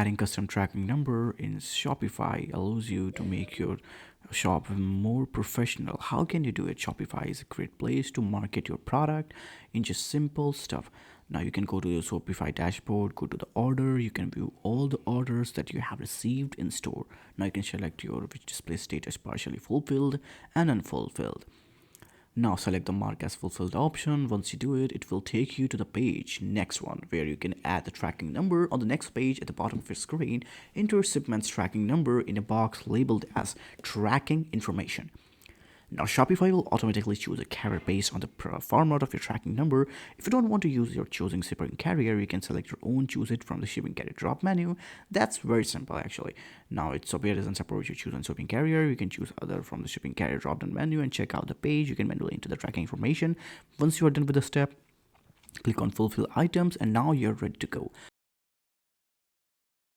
Adding custom tracking number in Shopify allows you to make your shop more professional. How can you do it? Shopify is a great place to market your product in just simple stuff. Now you can go to your Shopify dashboard, go to the order, you can view all the orders that you have received in store. Now you can select your which display status partially fulfilled and unfulfilled. Now select the mark as fulfilled option. Once you do it, it will take you to the page next one where you can add the tracking number. On the next page at the bottom of your screen, enter shipment's tracking number in a box labeled as tracking information. Now Shopify will automatically choose a carrier based on the format of your tracking number. If you don't want to use your choosing shipping carrier, you can select your own, choose it from the shipping carrier drop menu. That's very simple actually. Now it's Shopify doesn't support you choose on shipping carrier. You can choose other from the shipping carrier drop down menu and check out the page. You can manually enter the tracking information. Once you are done with the step, click on fulfill items and now you're ready to go.